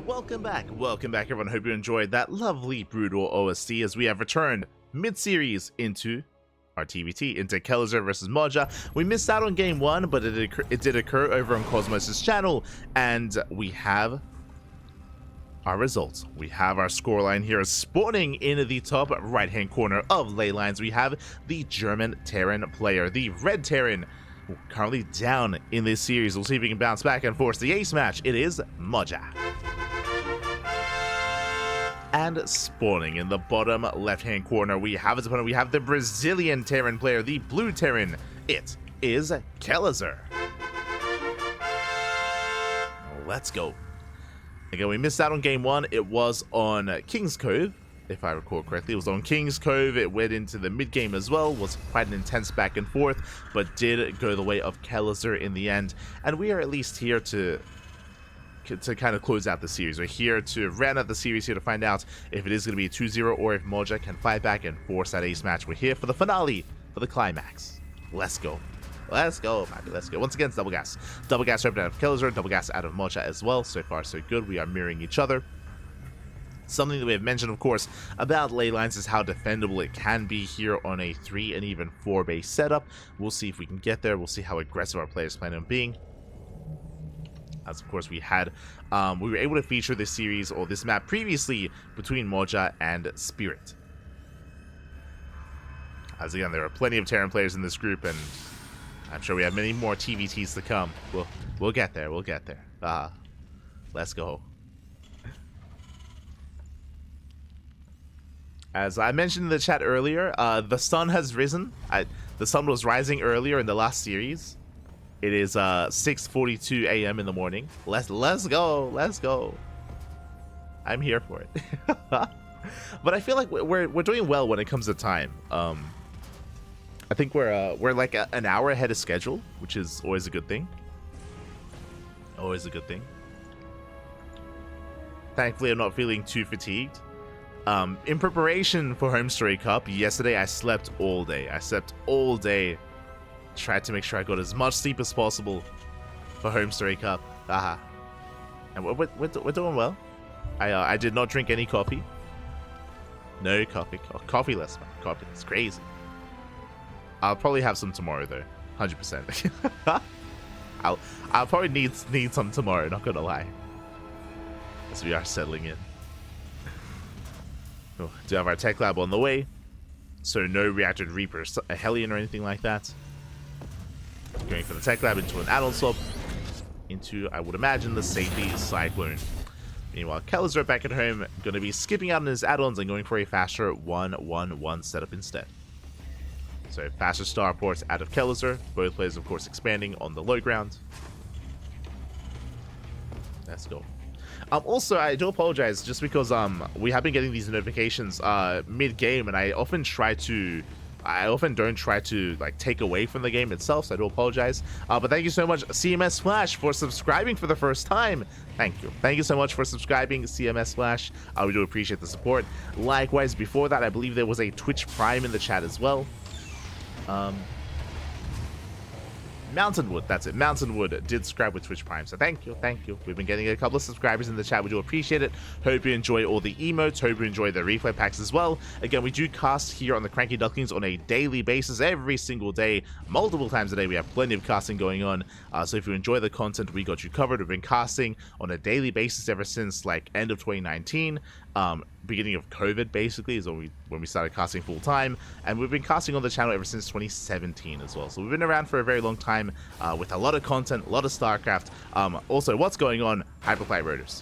Welcome back everyone. Hope you enjoyed that lovely brutal OST as we have returned mid-series into our TvT, into Kelazhur versus Moja. We missed out on game one, but it did occur over on Cosmos' channel, and we have our results. We have our scoreline here spawning in the top right-hand corner of ley lines. We have the German Terran player, the Red Terran, currently down in this series. We'll see if we can bounce back and force the ace match. It is Moja. And spawning in the bottom left-hand corner, we have his opponent. We have the Brazilian Terran player, the Blue Terran. It is Kelazhur. Let's go. Again, we missed out on game one. It was on King's Cove, if I recall correctly. It was on King's Cove. It went into the mid-game as well. Was quite an intense back and forth, but did go the way of Kelazhur in the end. And we are at least here to kind of close out the series. We're here to round out the series, here to find out if it is going to be a 2-0 or if Moja can fight back and force that ace match. We're here for the finale, for the climax. Let's go. Let's go, Pappy. Let's go. Once again, it's double gas. Double gas out of Kelazhur, double gas out of Moja as well. So far, so good. We are mirroring each other. Something that we have mentioned, of course, about ley lines is how defendable it can be here on a 3 and even 4 base setup. We'll see if we can get there. We'll see how aggressive our players plan on being. As of course we were able to feature this series or this map previously between Moja and Spirit. As again, there are plenty of Terran players in this group, and I'm sure we have many more TvTs to come. We'll get there. We'll get there. Let's go. As I mentioned in the chat earlier, the sun has risen. The sun was rising earlier in the last series. It is 6:42 a.m. in the morning. Let's go. Let's go. I'm here for it. But I feel like we're doing well when it comes to time. I think we're like an hour ahead of schedule, which is always a good thing. Always a good thing. Thankfully, I'm not feeling too fatigued. In preparation for HomeStory Cup, yesterday I slept all day. Tried to make sure I got as much sleep as possible for HomeStory Cup. And we're doing well. I did not drink any coffee. No coffee. Coffee less, man. Coffee. It's crazy. I'll probably have some tomorrow though. 100%. I'll probably need some tomorrow. Not gonna lie. As we are settling in. Oh, do have our tech lab on the way. So no reactor Reaper, a Hellion or anything like that. Going for the tech lab into an add-on swap, into, I would imagine, the safety Cyclone. Meanwhile, Kelazhur back at home, going to be skipping out on his add-ons and going for a faster 1-1-1 setup instead. So faster starports out of Kelazhur, both players of course expanding on the low ground. Let's go. Also, I do apologize just because we have been getting these notifications mid-game, and I often don't try to like take away from the game itself, so I do apologize. But thank you so much, CMS Flash, for subscribing for the first time. Thank you so much for subscribing, CMS Flash. We do appreciate the support. Likewise, before that, I believe there was a Twitch Prime in the chat as well. Mountainwood, that's it. Mountainwood did subscribe with Twitch Prime, so thank you. We've been getting a couple of subscribers in the chat. We do appreciate it. Hope you enjoy all the emotes. Hope you enjoy the replay packs as well. Again, we do cast here on the CranKy Ducklings on a daily basis, every single day, multiple times a day. We have plenty of casting going on. So if you enjoy the content, we got you covered. We've been casting on a daily basis ever since like end of 2019. Beginning of COVID basically is when we started casting full time, and we've been casting on the channel ever since 2017 as well. So we've been around for a very long time with a lot of content, a lot of StarCraft. Also, what's going on? Hyperflight Rotors.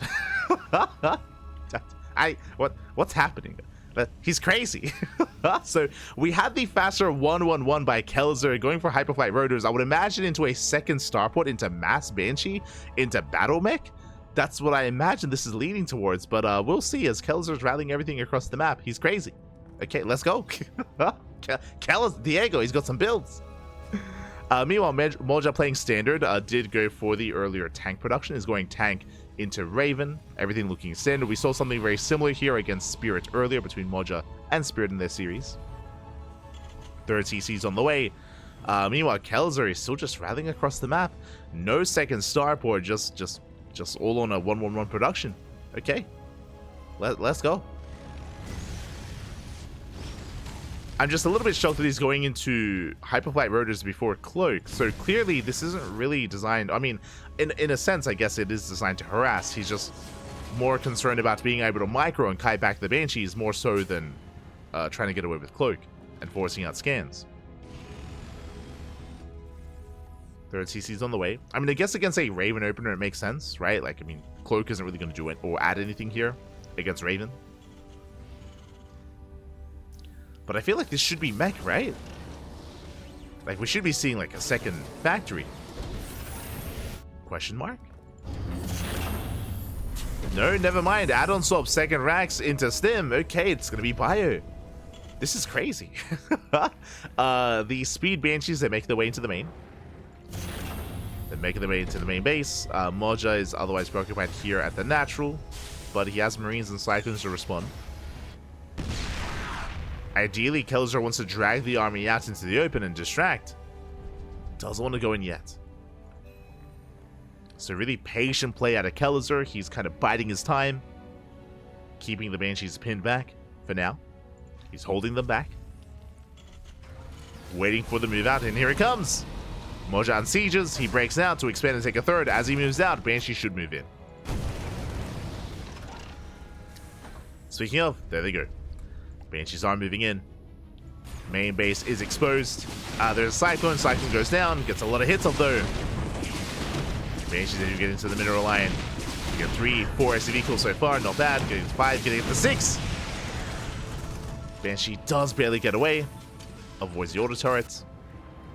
What's happening? He's crazy. So we had the faster 1-1-1 by Kelazhur going for Hyperflight Rotors. I would imagine into a second starport, into Mass Banshee, into Battle Mech. That's what I imagine this is leading towards, but we'll see as Kelazhur's rallying everything across the map. He's crazy. Okay, let's go. Diego, he's got some builds. Meanwhile, Moja playing standard did go for the earlier tank production. Is going tank into Raven. Everything looking standard. We saw something very similar here against Spirit earlier between Moja and Spirit in their series. Third TC's on the way. Meanwhile, Kelazhur is still just rallying across the map. No second starport, just all on a 1-1-1 production. Okay. Let's go. I'm just a little bit shocked that he's going into Hyperflight Rotors before Cloak. So clearly this isn't really designed... I mean, in a sense, I guess it is designed to harass. He's just more concerned about being able to micro and kite back the Banshees more so than trying to get away with Cloak and forcing out scans. Third CC's on the way. I mean, I guess against a Raven opener it makes sense, right? Like, I mean, Cloak isn't really going to do it or add anything here against Raven. But I feel like this should be mech, right? Like, we should be seeing, like, a second factory. Question mark? No, never mind. Add-on swap second racks into Stim. Okay, it's gonna be Bio. This is crazy. The Speed Banshees, they make their way into the main. They're making their way into the main base. Moja is otherwise preoccupied here at the natural, but he has Marines and Cyclones to respond. Ideally, Kelazhur wants to drag the army out into the open and distract. Doesn't want to go in yet. So really patient play out of Kelazhur. He's kind of biding his time. Keeping the Banshees pinned back for now. He's holding them back. Waiting for the move out, and here it comes. Moja on sieges. He breaks out to expand and take a third. As he moves out, Banshee should move in. Speaking of, there they go. Banshees are moving in. Main base is exposed. There's a Cyclone. Cyclone goes down. Gets a lot of hits off though. Banshees do get into the mineral line. You get 3, 4 SCV kills so far. Not bad. Getting to 5. Getting to 6. Banshee does barely get away. Avoids the auto turrets.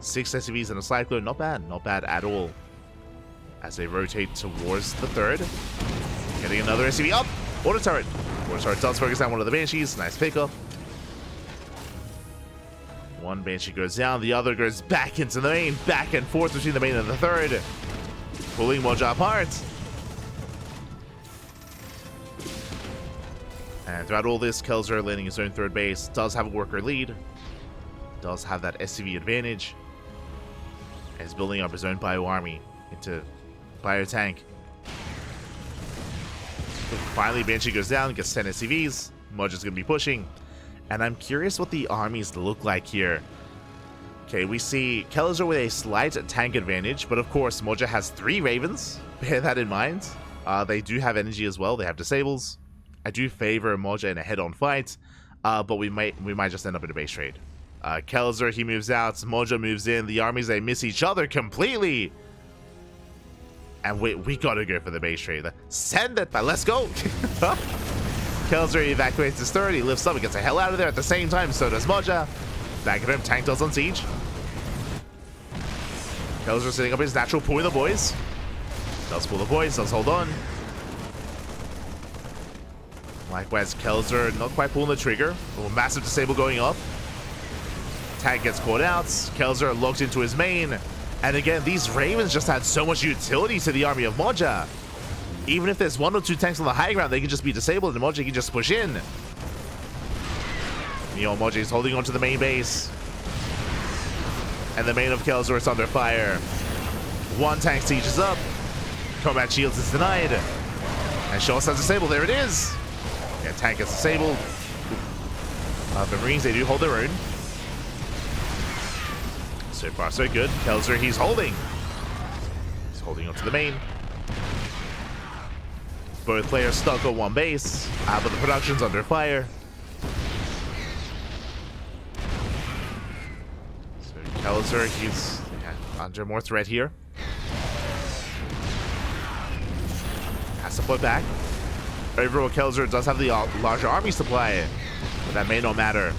6 SCVs and a Cyclone. Not bad. Not bad at all. As they rotate towards the third. Getting another SCV up. Auto turret. Auto turret does focus down one of the Banshees. Nice pickup. One Banshee goes down. The other goes back into the main. Back and forth between the main and the third. Pulling Moja apart. And throughout all this, Kelazhur landing his own third base. Does have a worker lead. Does have that SCV advantage. And is building up his own bio army into bio tank. Finally, Banshee goes down, gets 10 SCVs. Moja's going to be pushing. And I'm curious what the armies look like here. Okay, we see Kelazhur with a slight tank advantage, but of course, Moja has 3 Ravens. Bear that in mind. They do have energy as well. They have disables. I do favor Moja in a head-on fight, but we might just end up in a base trade. Kelazhur, he moves out. Moja moves in. The armies, they miss each other completely. And we gotta go for the base trade. Send it, but let's go. Kelazhur evacuates his third. He lifts up and gets the hell out of there at the same time. So does Moja. Back of him, tank does on siege. Kelazhur setting up his natural, pulling the boys. Does pull the boys, does hold on. Likewise, Kelazhur not quite pulling the trigger. Oh, massive disable going up. Tank gets caught out. Kelazhur locked into his main. And again, these Ravens just had so much utility to the army of Moja. Even if there's 1 or 2 tanks on the high ground, they can just be disabled and Moja can just push in. Moja is holding on to the main base. And the main of Kelazhur is under fire. 1 tank siege is up. Combat shields is denied. And Shaw's disabled. There it is. Yeah, tank is disabled. The Marines, they do hold their own. So far, so good. Kelazhur, he's holding. He's holding onto the main. Both players stuck on 1 base, but the production's under fire. So Kelazhur, he's under more threat here. Has to put back. Overall, Kelazhur does have the larger army supply, but that may not matter.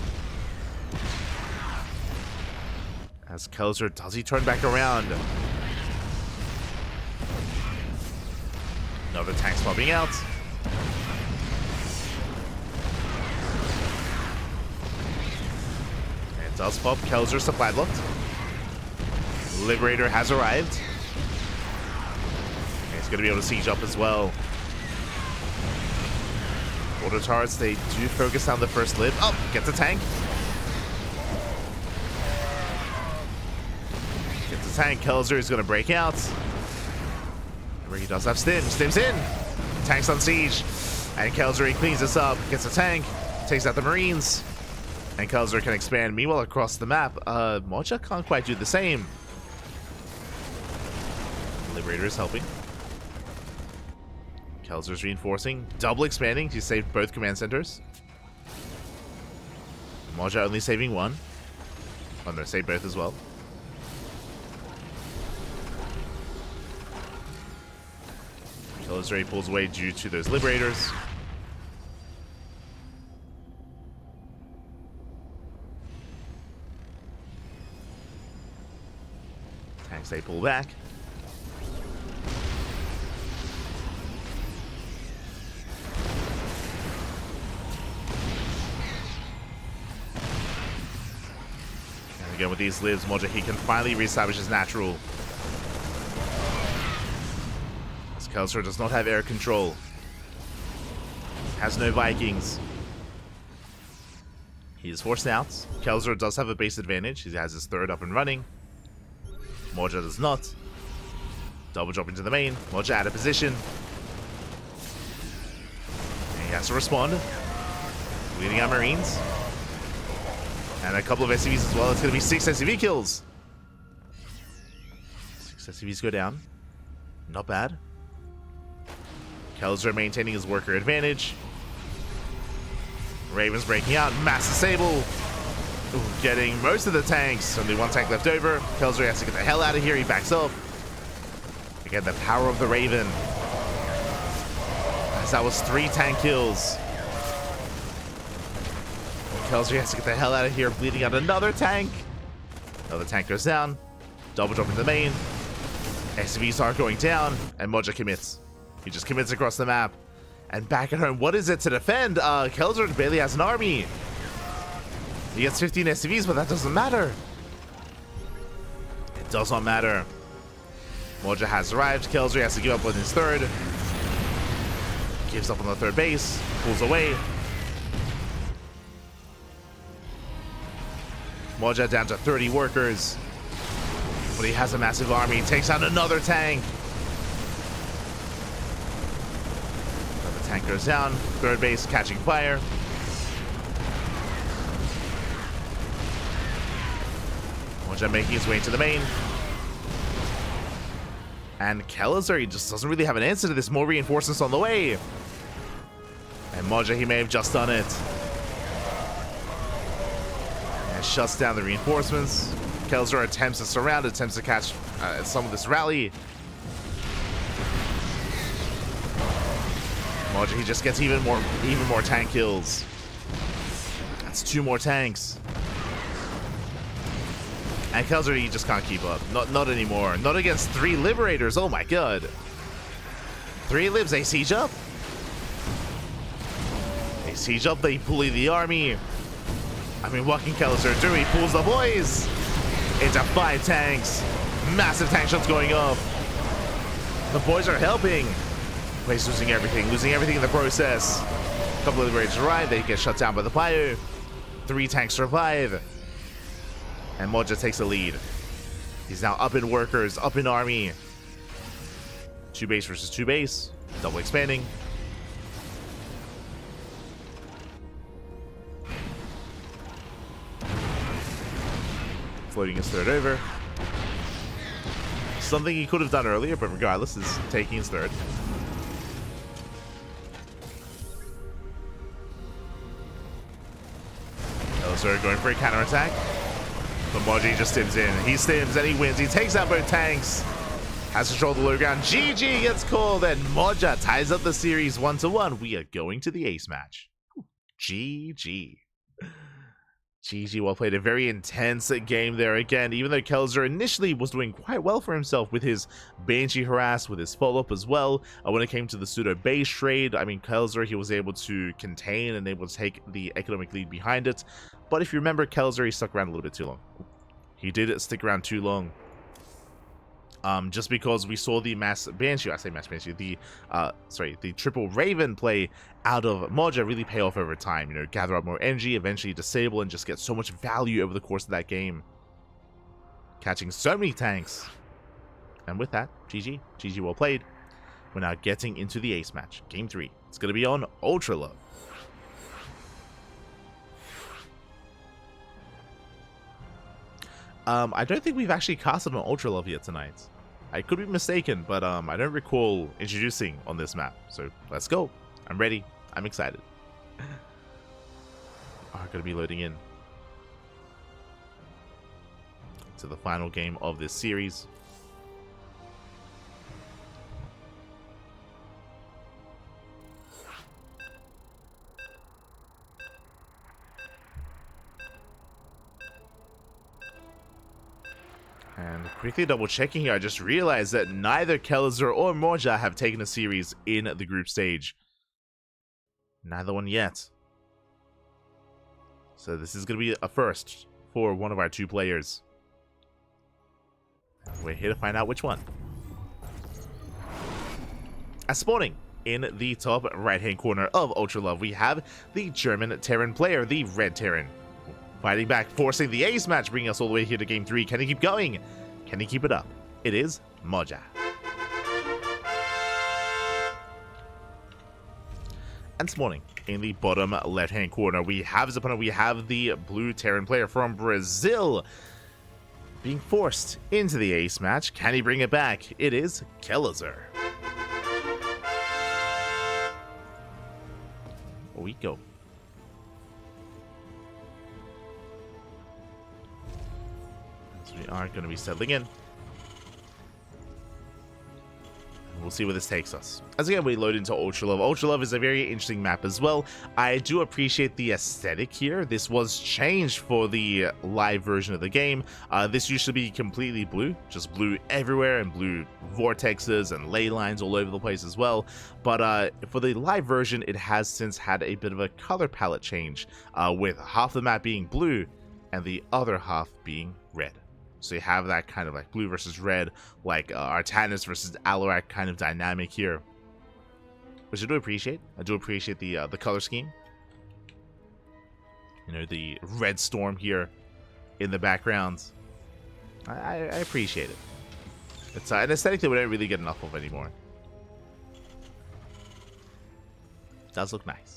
As Kelazhur, does he turn back around? Another tank's popping out. And it does pop. Kelazhur supply locked. Liberator has arrived. And he's going to be able to siege up as well. Auto turrets, they do focus on the first lib. Oh, gets a tank. Gets a tank. Kelazhur is going to break out. Where he does have Stim. Stim's in. Tanks on siege. And Kelazhur cleans this up, gets a tank, takes out the Marines. And Kelazhur can expand. Meanwhile, across the map, Moja can't quite do the same. Liberator is helping. Kelazhur's reinforcing, double expanding. He saved both command centers. Moja only saving one. Oh no, saved both as well. Kelazhur pulls away due to those liberators. Tanks they pull back. And again with these libs, Moja he can finally reestablish his natural. As Kelazhur does not have air control. Has no Vikings. He is forced out. Kelazhur does have a base advantage. He has his third up and running. Moja does not. Double drop into the main. Moja out of position. And he has to respond. Leading out Marines. And a couple of SCVs as well. It's going to be 6 SCV kills. 6 SCVs go down. Not bad. Kelazhur maintaining his worker advantage. Raven's breaking out. Mass Disable. Ooh, getting most of the tanks. Only one tank left over. Kelazhur has to get the hell out of here. He backs up. Again, the power of the Raven. As that was 3 tank kills. Kelazhur has to get the hell out of here. Bleeding out another tank. Another tank goes down. Double drop into the main. SCVs are going down. And Moja commits. He just commits across the map. And back at home, what is it to defend? Kelazhur barely has an army. He gets 15 SCVs, but that doesn't matter. It does not matter. Moja has arrived. Kelazhur has to give up on his third. Gives up on the third base. Pulls away. Moja down to 30 workers. But he has a massive army. Takes out another tank. Another tank goes down. Third base catching fire. Moja making his way into the main. And Kelazhur, he just doesn't really have an answer to this. More reinforcements on the way. And Moja, he may have just done it. And shuts down the reinforcements. Kelazhur attempts to surround, attempts to catch some of this rally. Moja, he just gets even more tank kills. That's 2 more tanks. And Kelazhur, he just can't keep up. Not anymore. Not against 3 liberators. Oh my god. 3 libs, they siege up. They siege up, they bully the army. I mean, what can Kelazhur do? He pulls the boys into 5 tanks. Massive tank shots going up. The boys are helping. Place losing everything in the process. A couple of liberators arrive, they get shut down by the fire. 3 tanks survive. And Moja takes the lead. He's now up in workers, up in army. 2 base versus 2 base. Double expanding. Floating his third over. Something he could have done earlier, but regardless, is taking his third. Kelazhur going for a counterattack. But Moja just stims in. He stims and he wins. He takes out both tanks. Has control of the low ground. GG gets called and Moja ties up the series 1-1. We are going to the ace match. GG. GG, well played. A very intense game there again. Even though Kelazhur initially was doing quite well for himself with his Banshee harass, with his follow-up as well. When it came to the pseudo base trade, I mean, Kelazhur, he was able to contain and able to take the economic lead behind it. But if you remember, Kelazhur, he stuck around a little bit too long. He did stick around too long. Just because we saw the mass Banshee, I say mass Banshee, the triple Raven play out of Moja really pay off over time. You know, gather up more energy, eventually disable, and just get so much value over the course of that game. Catching so many tanks. And with that, GG. GG, well played. We're now getting into the ace match. Game 3. It's going to be on Ultra Love. I don't think we've actually casted on Ultra Love yet tonight. I could be mistaken, but I don't recall introducing on this map. So let's go. I'm ready. I'm excited. Are going to be loading in to the final game of this series. And quickly double checking here, I just realized that neither Kelazhur or Moja have taken a series in the group stage. Neither one yet. So this is going to be a first for one of our two players. And we're here to find out which one. As spawning in the top right-hand corner of Ultra Love, we have the German Terran player, the Red Terran. Fighting back, forcing the ace match, bringing us all the way here to game 3. Can he keep going? Can he keep it up? It is Moja. And spawning in the bottom left-hand corner, we have his opponent. We have the blue Terran player from Brazil being forced into the ace match. Can he bring it back? It is Kelazhur. Here we go. We are going to be settling in. We'll see where this takes us. As again, we load into Ultra Love. Ultra Love is a very interesting map as well. I do appreciate the aesthetic here. This was changed for the live version of the game. This used to be completely blue, just blue everywhere, and blue vortexes and ley lines all over the place as well. But for the live version, it has since had a bit of a color palette change, with half the map being blue and the other half being red. So you have that kind of like blue versus red, like Artanis versus Alarak kind of dynamic here, which I do appreciate. I do appreciate the color scheme. You know, the red storm here in the background. I appreciate it. It's an aesthetic that we don't really get enough of anymore. It does look nice.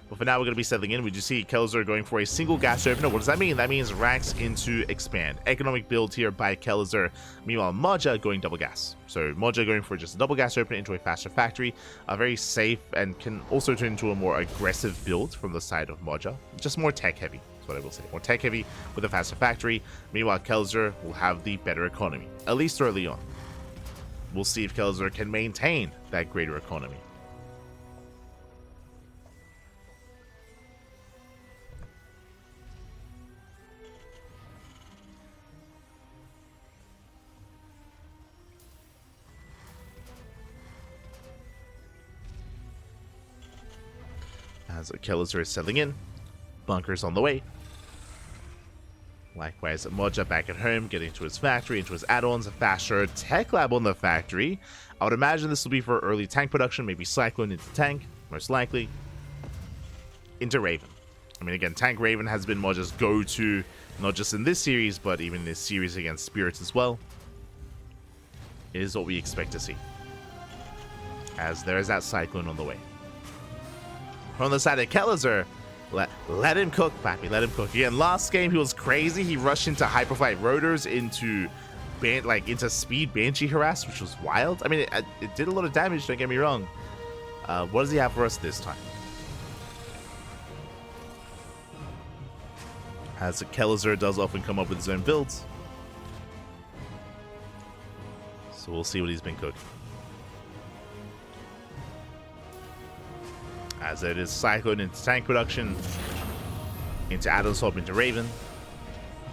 But for now, we're going to be settling in. We do see Kelazhur going for a single gas opener. What does that mean? That means racks into expand. Economic build here by Kelazhur. Meanwhile, Moja going double gas. So Moja going for just a double gas opener into a faster factory. Very safe, and can also turn into a more aggressive build from the side of Moja. Just more tech heavy, is what I will say. More tech heavy with a faster factory. Meanwhile, Kelazhur will have the better economy, at least early on. We'll see if Kelazhur can maintain that greater economy. As Kelazhur is settling in, bunkers on the way. Likewise, Moja back at home, getting to his factory, into his add-ons, a faster tech lab on the factory. I would imagine this will be for early tank production, maybe Cyclone into tank, most likely. Into Raven. I mean, again, tank Raven has been Moja's go-to, not just in this series, but even in this series against Spirits as well. It is what we expect to see, as there is that Cyclone on the way. On the side of Kelazhur, let him cook, Pappy, let him cook. Again, last game he was crazy. He rushed into Hyperflight Rotors, into speed Banshee Harass, which was wild. I mean, it did a lot of damage, don't get me wrong. What does he have for us this time? As Kelazhur does often come up with his own builds. So we'll see what he's been cooking. As it is Cyclone into tank production, into add-on swap into Raven.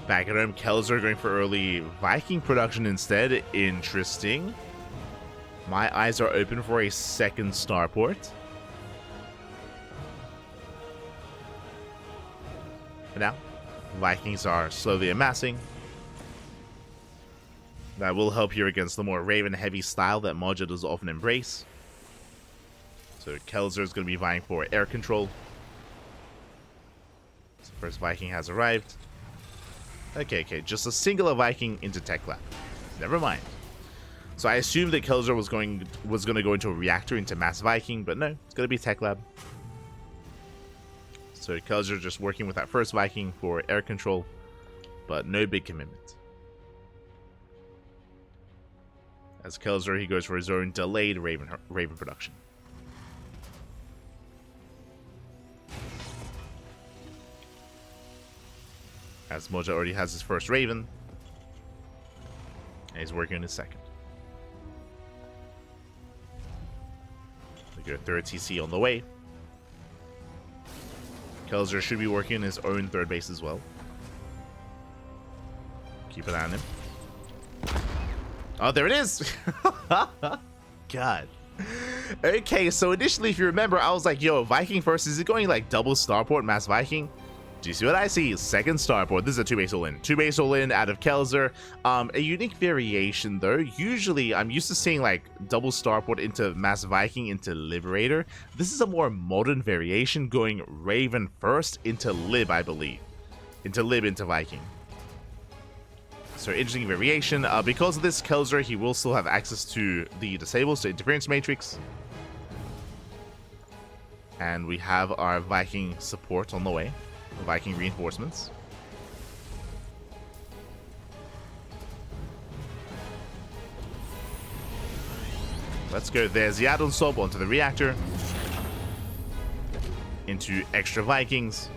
Back at home, Kelazhur going for early Viking production instead. Interesting. My eyes are open for a second starport. For now, Vikings are slowly amassing. That will help here against the more Raven-heavy style that Moja does often embrace. So Kelazhur is going to be vying for air control. So first Viking has arrived. Okay, just a singular Viking into Tech Lab. Never mind. So I assumed that Kelazhur was going to go into a reactor into Mass Viking, but no, it's going to be Tech Lab. So Kelazhur just working with that first Viking for air control, but no big commitment. As Kelazhur, he goes for his own delayed Raven production. As Moja already has his first Raven, and he's working on his second. We go third TC on the way. Kelazhur should be working on his own third base as well. Keep an eye on him. Oh, there it is! God. Okay, so initially, if you remember, I was like, yo, Viking first, is it going like double starport, Mass Viking? Do you see what I see? Second starport. This is a 2-base all-in. 2-base all-in out of Kelazhur. A unique variation, though. Usually, I'm used to seeing like double starport into Mass Viking into Liberator. This is a more modern variation, going Raven first into Lib, I believe. Into Lib into Viking. So interesting variation. Because of this, Kelazhur, he will still have access to the disables, to Interference Matrix. And we have our Viking support on the way. Viking reinforcements. Let's go. There's the add-on sub onto the reactor. Into extra Vikings.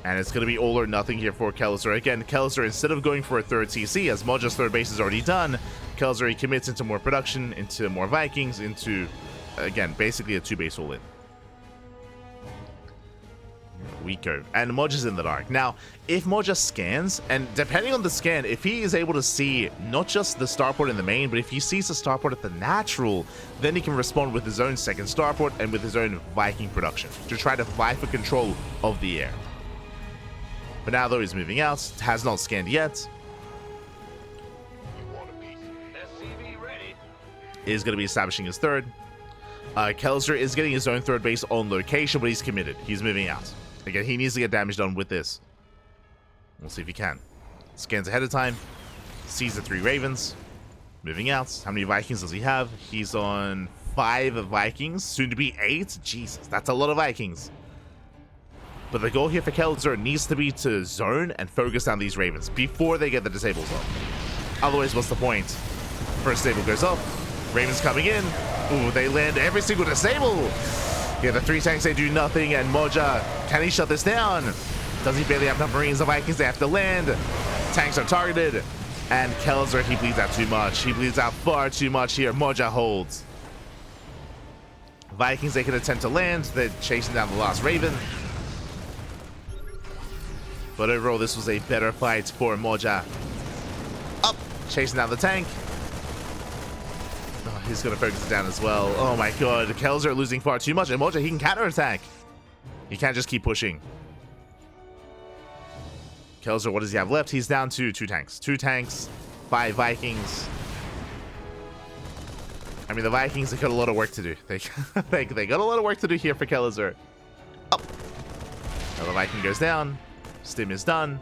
And it's going to be all or nothing here for Kelazhur. Again, Kelazhur, instead of going for a third TC, as Moja's third base is already done, Kelazhur, he commits into more production, into more Vikings, into, again, basically a 2-base all-in. We go. And Moja's in the dark. Now, if Moja scans, and depending on the scan, if he is able to see not just the starport in the main, but if he sees the starport at the natural, then he can respond with his own second starport and with his own Viking production to try to vie for control of the air. But now, though, he's moving out, has not scanned yet. Is going to be establishing his third. Kelazhur is getting his own third base on location, but he's committed. He's moving out. Again, he needs to get damage done with this. We'll see if he can. Scans ahead of time. Sees the 3 Ravens. Moving out. How many Vikings does he have? He's on 5 Vikings. Soon to be 8. Jesus, that's a lot of Vikings. But the goal here for Kelazhur needs to be to zone and focus down these Ravens before they get the disables off. Otherwise, what's the point? First disable goes off. Ravens coming in. Ooh, they land every single disable. Yeah, the 3 tanks, they do nothing, and Moja, can he shut this down? Does he barely have enough Marines? The Vikings, they have to land. Tanks are targeted, and Kelazhur, he bleeds out too much. He bleeds out far too much here. Moja holds. Vikings, they can attempt to land. They're chasing down the last Raven. But overall, this was a better fight for Moja. Up, chasing down the tank. Oh, he's going to focus it down as well. Oh my god, Kelazhur losing far too much. And Moja, he can counterattack. He can't just keep pushing. Kelazhur, what does he have left? He's down to 2 tanks. 2 tanks, 5 Vikings. I mean, the Vikings, they got a lot of work to do. They got a lot of work to do here for Kelazhur. Up. Another Viking goes down. Stim is done.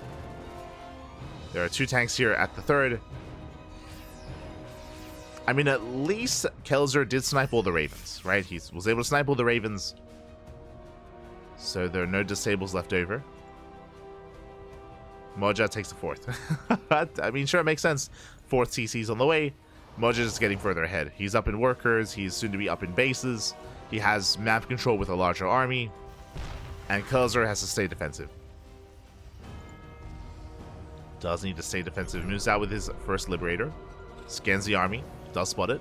There are 2 tanks here at the third. I mean, at least Kelazhur did snipe all the Ravens, right? He was able to snipe all the Ravens. So there are no disables left over. Moja takes the 4th. I mean, sure, it makes sense. 4th TC's on the way. Moja is getting further ahead. He's up in workers. He's soon to be up in bases. He has map control with a larger army. And Kelazhur has to stay defensive. Does need to stay defensive. Moves out with his first Liberator. Scans the army. Does spot it.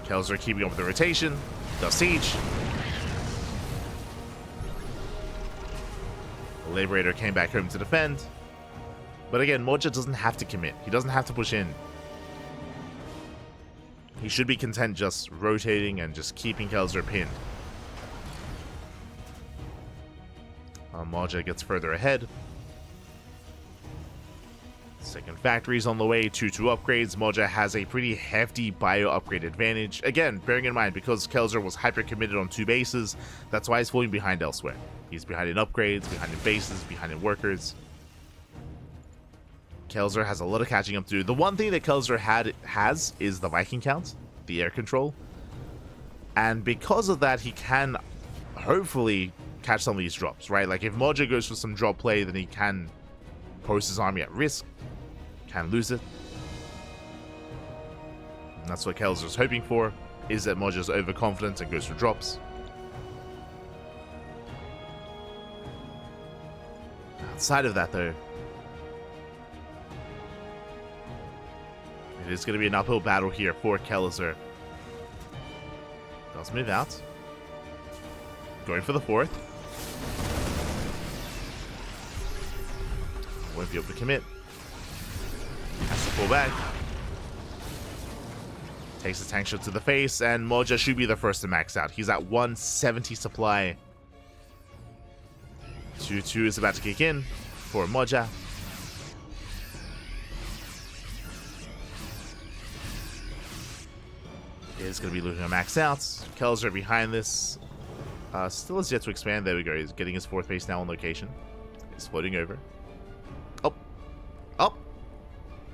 Kelazhur keeping up with the rotation. Does siege. The Liberator came back home to defend. But again, Moja doesn't have to commit. He doesn't have to push in. He should be content just rotating and just keeping Kelazhur pinned. Moja gets further ahead. Second factory's on the way, 2-2 upgrades. Moja has a pretty hefty bio upgrade advantage. Again, bearing in mind, because Kelazhur was hyper committed on 2 bases, that's why he's falling behind elsewhere. He's behind in upgrades, behind in bases, behind in workers. Kelazhur has a lot of catching up to do. The one thing that Kelazhur has is the Viking count, the air control. And because of that, he can hopefully catch some of these drops, right? Like if Moja goes for some drop play, then he can post his army at risk, can lose it. And that's what Kelazhur's hoping for, is that Moja's overconfident and goes for drops. Outside of that, though, it is going to be an uphill battle here for Kelazhur. Does move out. Going for the fourth. Won't be able to commit. Has to pull back. Takes the tank shot to the face, and Moja should be the first to max out. He's at 170 supply. 2-2 is about to kick in for Moja. Is going to be looking to max out. Kelazhur behind this. Still has yet to expand. There we go. He's getting his fourth base now on location. He's floating over. Oh. Oh.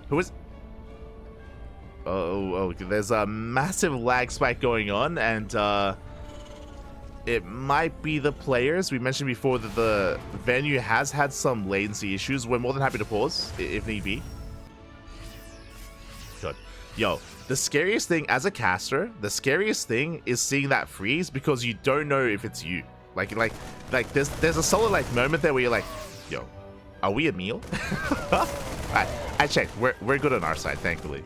Who is... Oh, there's a massive lag spike going on, and it might be the players. We mentioned before that the venue has had some latency issues. We're more than happy to pause if need be. Good. Yo, the scariest thing as a caster, the scariest thing is seeing that freeze because you don't know if it's you. Like there's a solid like moment there where you're like, yo, are we a meal? I checked. We're good on our side, thankfully.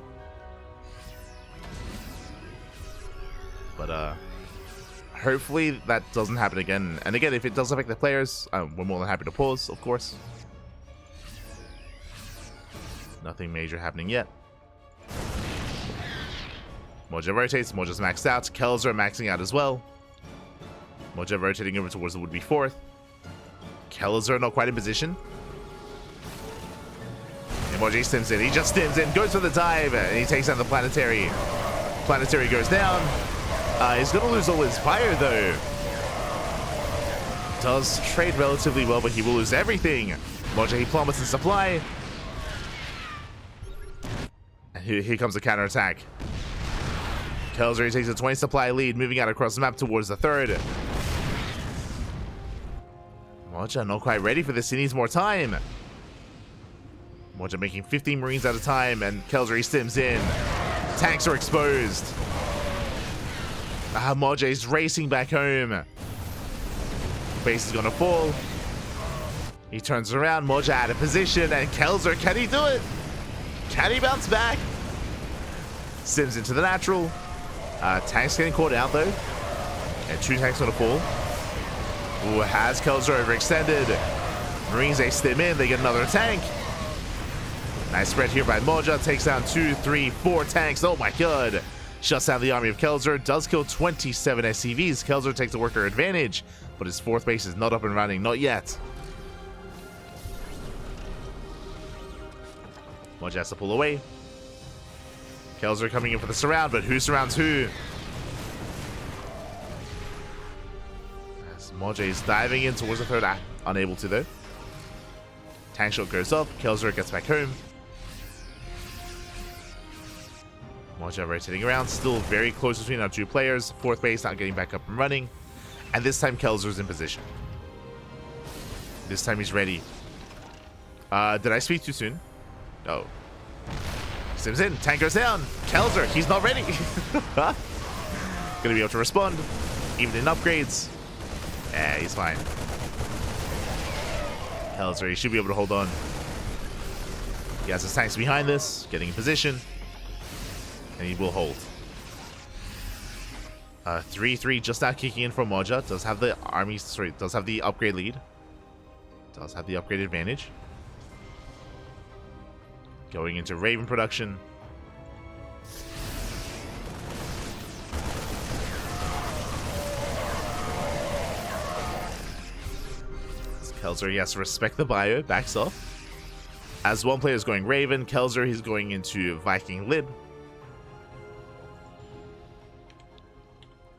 But hopefully that doesn't happen again. And again, if it does affect the players, we're more than happy to pause, of course. Nothing major happening yet. Moja rotates. Moja's maxed out. Kelazhur maxing out as well. Moja rotating over towards the would-be fourth. Kelazhur not quite in position. And Moja stims in. He just stims in, goes for the dive, and he takes down the planetary. Planetary goes down. He's going to lose all his fire, though. Does trade relatively well, but he will lose everything. Moja, he plummets in supply. And here comes the counterattack. Kelazhur takes a 20 supply lead, moving out across the map towards the third. Moja not quite ready for this. He needs more time. Moja making 15 Marines at a time, and Kelazhur stims in. Tanks are exposed. Moja is racing back home. Base is gonna fall. He turns around. Moja out of position, and Kelazhur, can he do it? Can he bounce back? Sims into the natural. Tanks getting caught out though. And 2 tanks gonna fall. Ooh, has Kelazhur overextended. Marines, they stim in. They get another tank. Nice spread here by Moja. Takes down 2, 3, 4 tanks. Oh my god. Shuts down the army of Kelazhur. Does kill 27 SCVs. Kelazhur takes the worker advantage. But his fourth base is not up and running. Not yet. Moja has to pull away. Kelazhur coming in for the surround, but who surrounds who? As Moja is diving in towards the third, unable to though. Tank shot goes up. Kelazhur gets back home. Moja rotating around, still very close between our 2 players. Fourth base not getting back up and running. And this time Kelazhur's in position. This time he's ready. Did I speak too soon? No. Sims in, tank goes down. Kelazhur, he's not ready. Gonna be able to respond. Even in upgrades. Yeah, he's fine. Kelazhur, he should be able to hold on. He has his tanks behind this, getting in position. And he will hold. 3-3 just now kicking in from Moja. Does have the army, sorry, does have the upgrade lead. Does have the upgrade advantage. Going into Raven production. Kelazhur, he has to respect the bio, backs off. As one player is going Raven, Kelazhur, he's going into Viking Lib.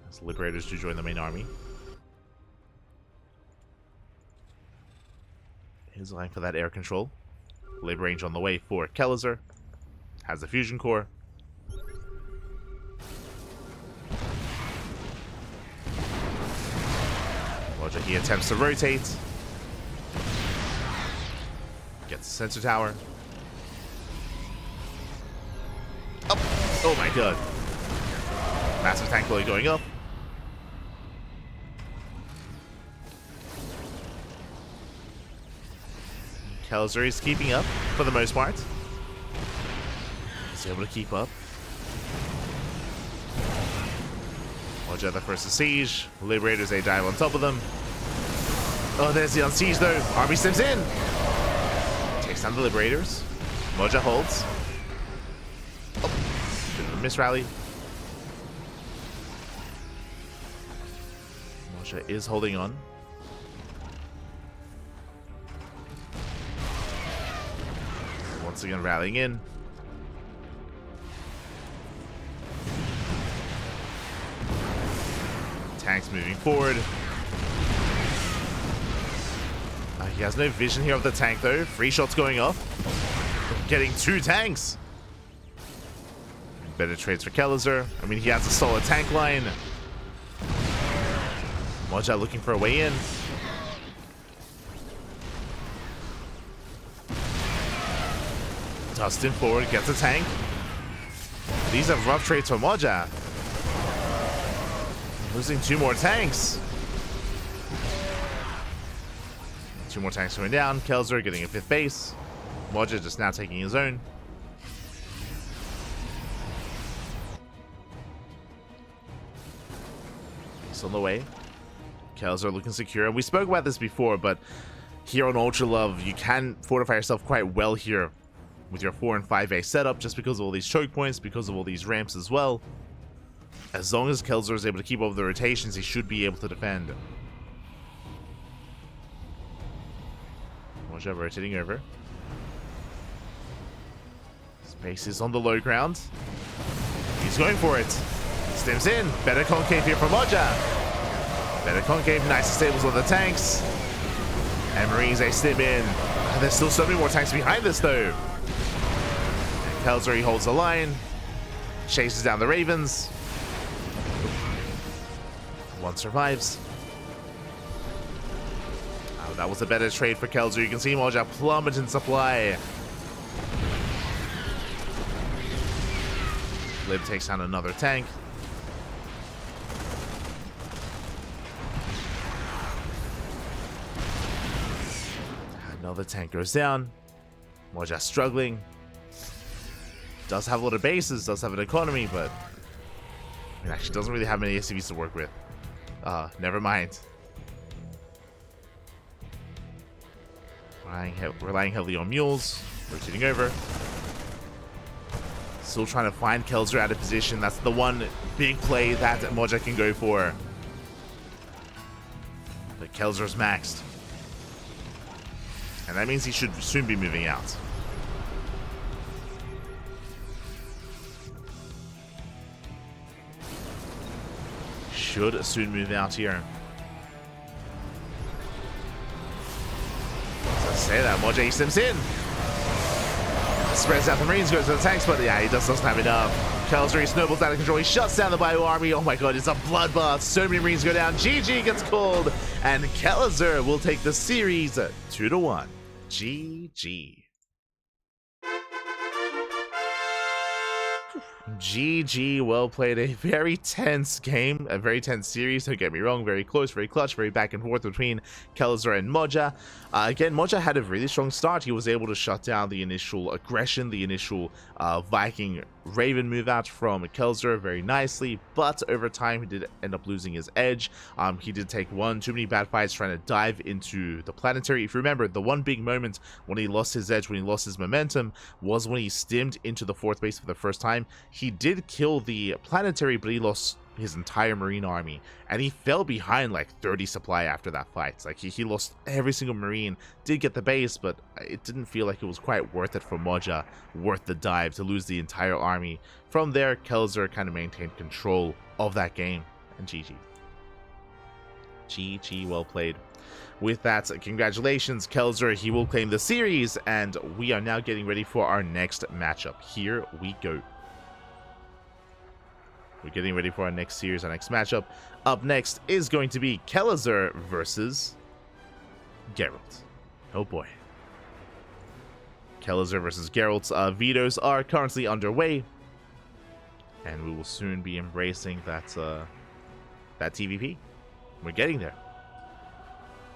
As Liberators do join the main army. He's lying for that air control. Lib range on the way for Kelazhur. Has the fusion core. Moja, he attempts to rotate. Gets the sensor tower. Up. Oh my god. Massive tank bully going up. Kelazhur is keeping up for the most part. He's able to keep up. Moja the first to siege. Liberators, they dive on top of them. Oh, there's the unsiege though. Army steps in. Takes down the Liberators. Moja holds. Oh, bit of a miss rally. Moja is holding on. Once again rallying in. Tanks moving forward. He has no vision here of the tank though. Free shots going off. Getting 2 tanks. Better trades for Kelazhur. I mean, he has a solid tank line. Moja looking for a way in. Dustin forward, gets a tank. These are rough trades for Moja. Losing 2 more tanks. 2 more tanks going down. Kelazhur getting a 5th base. Moja just now taking his own. He's on the way. Kelazhur looking secure. We spoke about this before, but here on Ultra Love, you can fortify yourself quite well here with your 4 and 5A setup, just because of all these choke points, because of all these ramps as well. As long as Kelazhur is able to keep over the rotations, he should be able to defend. Moja rotating over. Space is on the low ground. He's going for it. Stems in. Better concave here for Moja. Better concave. Nice stables on the tanks. And Marines, they stim in. There's still so many more tanks behind this though. And Kelazhur, he holds the line. Chases down the Ravens. One survives. Oh, that was a better trade for Kelazhur. You can see Moja plummet in supply. Lib takes down another tank. Another tank goes down. Moja struggling. Does have a lot of bases, does have an economy, but it actually doesn't really have many SCVs to work with. Never mind. Relying heavily on mules. Rotating over. Still trying to find Kelazhur out of position. That's the one big play that Moja can go for. But Kelazhur's maxed. And that means he should soon be moving out. Should soon move out here. So say that, Moja he steps in. Spreads out the Marines, goes to the tanks, but yeah, he doesn't have enough. Kelazhur, he snowballs out of control. He shuts down the Bio Army. Oh my god, it's a bloodbath. So many Marines go down. GG gets called. And Kelazhur will take the series 2-1. GG. GG, well played. A very tense game, a very tense series, don't get me wrong. Very close, very clutch, very back and forth between Kelazhur and Moja. Again, Moja had a really strong start. He was able to shut down the initial aggression, the initial Viking Raven move out from Kelazhur very nicely, but over time he did end up losing his edge. He did take one too many bad fights trying to dive into the planetary. If you remember, the one big moment when he lost his edge, when he lost his momentum, was when he stimmed into the 4th base for the first time. He did kill the planetary, but he lost his entire Marine army, and he fell behind like 30 supply after that fight. Like he lost every single Marine. Did get the base, but it didn't feel like it was quite worth it for Moja, worth the dive to lose the entire army. From there, Kelazhur kind of maintained control of that game, and GG. GG, well played. With that, congratulations, Kelazhur. He will claim the series, and we are now getting ready for our next matchup. Here we go. We're getting ready for our next series, our next matchup. Up next is going to be Kelazhur versus Geralt. Oh boy. Kelazhur versus Geralt. Vetoes are currently underway, and we will soon be embracing that TvP. We're getting there.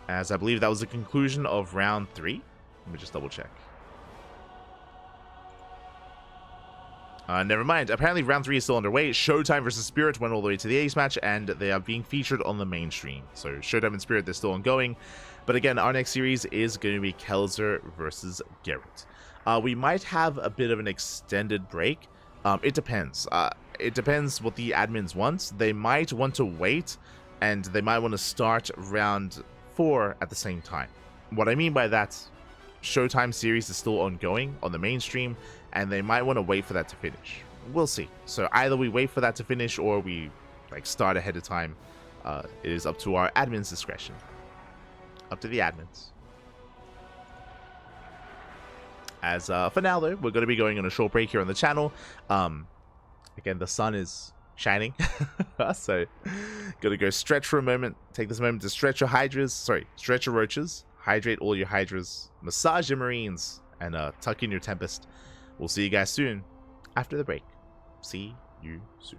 As I believe that was the conclusion of round 3. Let me just double check. Never mind. Apparently round 3 is still underway. Showtime versus Spirit went all the way to the ace match, and they are being featured on the mainstream. So Showtime and Spirit, they're still ongoing. But again, our next series is going to be Kelazhur versus Geralt. We might have a bit of an extended break. It depends. It depends what the admins want. They might want to wait, and they might want to start round 4 at the same time. What I mean by that, Showtime series is still ongoing on the mainstream, and they might want to wait for that to finish. We'll see. So either we wait for that to finish, or we start ahead of time. It is up to our admin's discretion. Up to the admins. As for now, though, we're going to be going on a short break here on the channel. Again, the sun is shining, so gotta go stretch for a moment. Take this moment to stretch your hydras. Sorry, stretch your roaches. Hydrate all your hydras. Massage your marines, and tuck in your tempest. We'll see you guys soon after the break. See you soon.